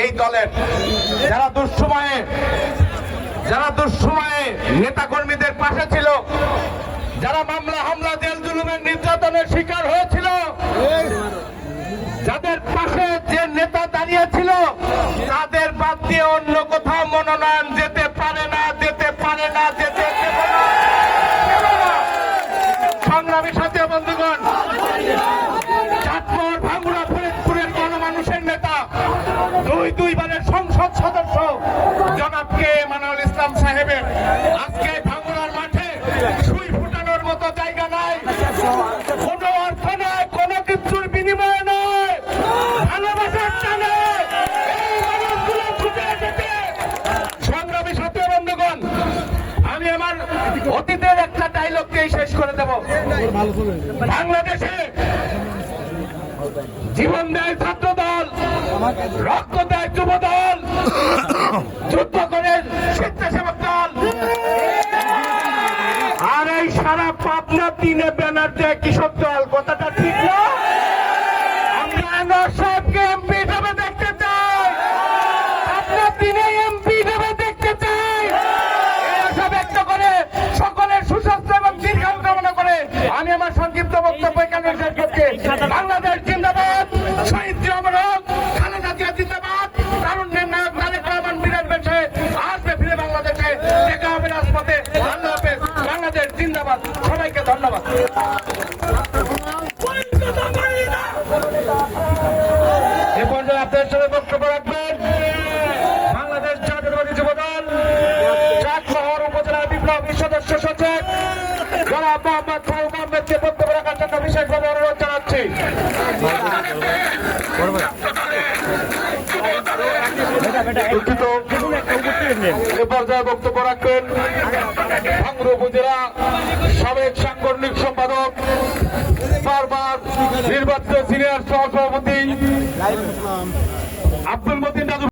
এই দলের যারা দুঃসময়ে নেতা কর্মীদের পাশে ছিল, যারা মামলা হামলা জেল জুলুমের নির্যাতনের শিকার হয়েছিল, যাদের পাশে যে নেতা দাঁড়িয়েছিল, তাদের বাদ দিয়ে অন্য কোথাও মনোনয়ন যেতে পারে না। সংগ্রামী সাথী বন্ধুগণ, চাঁদপুর, ভাঙ্গুড়া, ফরিদপুরের গণমানুষের নেতা, দুইবারের সংসদ সদস্য জনাব কে এমানুয়েল ইসলাম সাহেবের আজকে ভাঙ্গুড়ার মাঠে সুই ফুটানোর মতো জায়গা নাই, কোনো অর্থ নয়, কোনো কিছুর বিনিময় নয়, ভালোবাসার টানে এই মানুষগুলো ছুটে এসেছে। সংগ্রামী সাথী বন্ধুগণ, আমি আমার অতীতের একটা ডায়লগ দিয়ে শেষ করে দেব। বাংলাদেশে জীবন দেয় ছাত্র দল, রক্ত দেয় যুব দল, যুদ্ধ করে স্বেচ্ছাসেবক দল, আর এই সারা পাবনা তিনে ব্যানার দেয় কৃষক দল। কথাটা ঠিক না? আমরা আনোয়ার সাহেবকে এমপি হিসেবে দেখতে চাই, পাবনা তিনে এমপি হিসেবে দেখতে চাই। এই আশা ব্যক্ত করে সকলের সুস্বাস্থ্য এবং দীর্ঘায়ু কামনা করে আমি আমার সংক্ষিপ্ত বক্তব্য এখানে শেষ করছি। বাংলাদেশ জিন্দাবাদ, শহীদ জিয়াউর রহমান, খালেদা জিয়া জিন্দাবাদ, তারুণ্যের নায়ক তারেক রহমান বিরাট বেশে আসবে ফিরে বাংলাদেশে। দেখা হবে রাজপথে। আল্লাহ হাফেজ। বাংলাদেশ জিন্দাবাদ। সবাইকে ধন্যবাদ। এ পর্যায়ে আপনাদের সাথে বক্তব্য রাখবেন বাংলাদেশ জাতীয়তাবাদী যুবদল চাটমোহর উপজেলার বিপ্লবী সদস্য সচিব জনাব মোহাম্মদ ফারুক আহমেদকে বক্তব্য রাখার জন্য বিশেষভাবে অনুরোধ জানাচ্ছি। এ পর্যায়ে বক্তব্য রাখবেন ভাঙ্গুড়া উপজেলা সাবেক সাংগঠনিক সম্পাদক, বারবার নির্বাচিত সিনিয়র সহসভাপতি আব্দুল মতিন।